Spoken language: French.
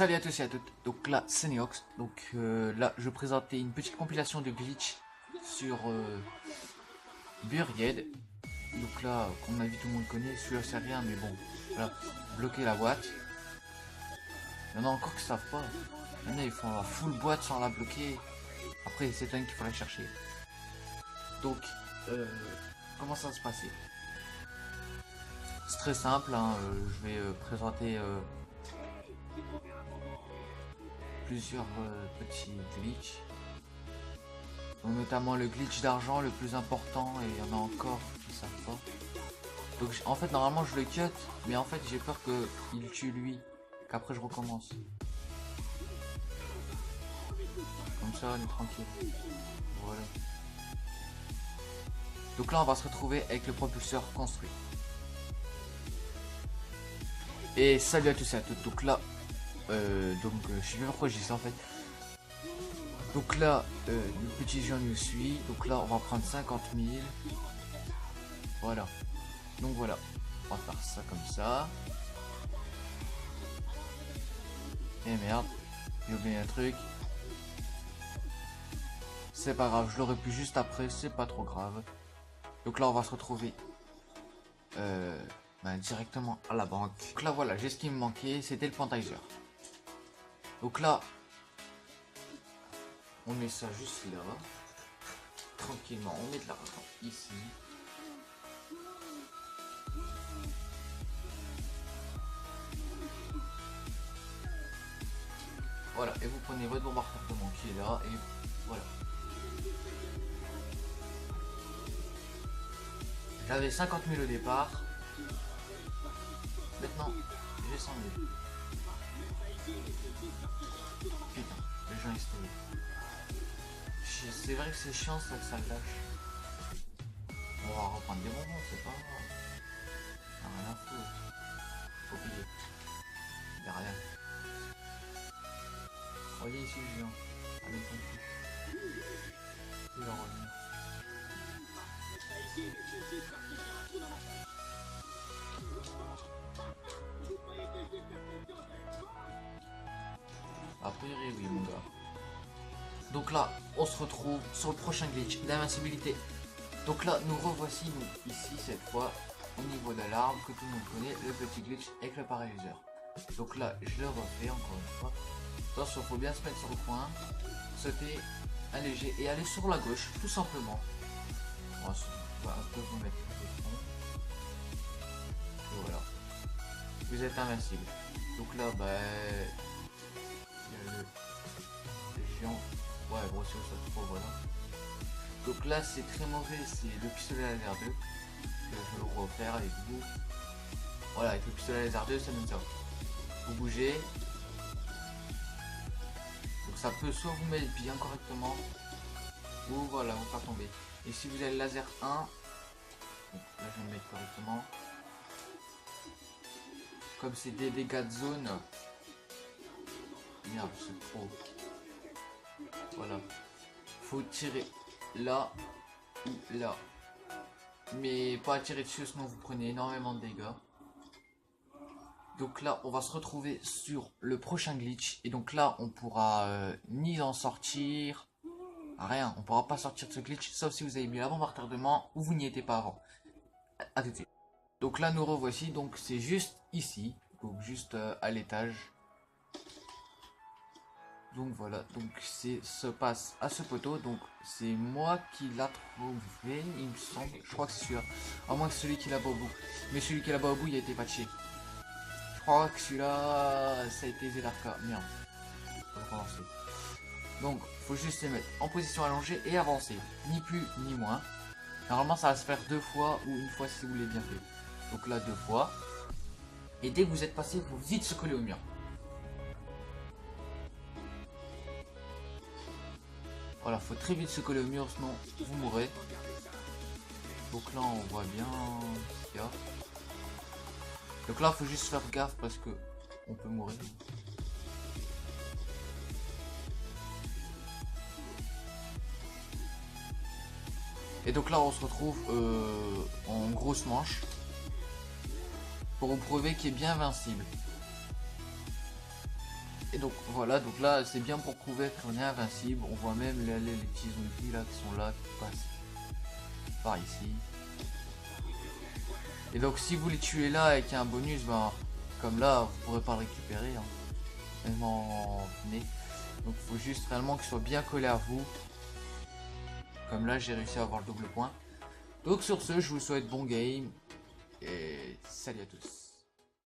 salut à tous et à toutes, donc là c'est Neox, donc là je vais présenter une petite compilation de glitch sur Buried. Donc là, comme on a vu, tout le monde connaît, celui-là c'est rien, mais bon, voilà, bloquer la boîte. Il y en a encore qui savent pas, il y en a ils font la full boîte sans la bloquer, après c'est un qu'il faut la chercher. Donc, comment ça va se passer? C'est très simple, hein, je vais présenter plusieurs petits glitches, donc notamment le glitch d'argent le plus important, et il y en a encore qui savent pas. Donc en fait normalement je le cut, mais en fait j'ai peur qu'il tue lui, qu'après je recommence. Comme ça on est tranquille. Voilà. Donc là on va se retrouver avec le propulseur construit. Et salut à tous et à toutes. Donc là je sais pas pourquoi je dis ça en fait. Donc là le petit géant nous suit. Donc là on va prendre 50 000. Voilà. Donc voilà. On va faire ça comme ça. Et merde. J'ai oublié un truc. C'est pas grave, je l'aurais pu juste après, c'est pas trop grave. Donc là on va se retrouver directement à la banque. Donc là voilà, j'ai ce qui me manquait, c'était le Pantizer. Donc là, on met ça juste là. Tranquillement, on met de l'argent ici. Voilà, et vous prenez votre bombardement qui est là, et voilà. J'avais 50 000 au départ. Maintenant, j'ai 100 000. Putain, le jeu est stocké. C'est vrai que c'est chiant ça que ça lâche. On va reprendre des bonbons, c'est pas grave. Rien à foutre. Faut payer. Y'a rien. Voyez ici le géant. Allez, ton cul. Il va revenir. A priori oui mon gars. Donc là on se retrouve sur le prochain glitch d'invincibilité. Donc là nous revoici nous ici cette fois au niveau de l'arbre que tout le monde connaît, le petit glitch avec le paralyseur. Donc là je le refais encore une fois. Attention, faut bien se mettre sur le coin, sauter, alléger et aller sur la gauche tout simplement. On va un peu vous mettre le fond. Et voilà. Vous êtes invincible. Donc là il y a le géant. Ouais, bon, si ça trop, voilà. Donc là, c'est très mauvais, c'est le pistolet laser 2 que je vais refaire avec vous. Voilà, avec le pistolet laser 2, ça donne ça. Vous bougez. Donc ça peut soit vous mettre bien correctement, ou voilà, vous faire tomber. Et si vous avez le laser 1, donc là je vais me mettre correctement. Comme c'est des dégâts de zone. Merde, c'est trop. Voilà. Faut tirer là ou là. Mais pas tirer dessus, sinon vous prenez énormément de dégâts. Donc là, on va se retrouver sur le prochain glitch. Et donc là, on pourra ni en sortir. Rien, on pourra pas sortir de ce glitch. Sauf si vous avez mis la bombe à retardement ou vous n'y étiez pas avant. A tout de suite. Donc là, nous revoici. Donc c'est juste ici. Donc juste à l'étage. Donc voilà, donc se passe à ce poteau, donc c'est moi qui l'a trouvé, il me semble, je crois que c'est celui-là, à moins que celui qui l'a pas au bout, mais celui qui l'a pas au bout il a été patché. Je crois que celui-là, ça a été Zelarka, merde, faut recommencer. Donc, faut juste se mettre en position allongée et avancer, ni plus ni moins. Normalement ça va se faire 2 fois ou une fois si vous l'avez bien fait. Donc là 2 fois, et dès que vous êtes passé, il faut vite se coller au mur. Voilà, faut très vite se coller au mur, sinon vous mourrez. Donc là, on voit bien ce qu'il y a. Donc là, faut juste faire gaffe parce que on peut mourir. Et donc là, on se retrouve en grosse manche pour vous prouver qu'il est bien invincible. Et donc voilà, donc là c'est bien pour prouver qu'on est invincible. On voit même les petits zombies là qui sont là, qui passent par ici. Et donc si vous les tuez là avec un bonus, ben comme là vous pourrez pas le récupérer, hein, même en nez. Donc il faut juste réellement qu'il soit bien collé à vous. Comme là j'ai réussi à avoir le double point. Donc sur ce, je vous souhaite bon game et salut à tous.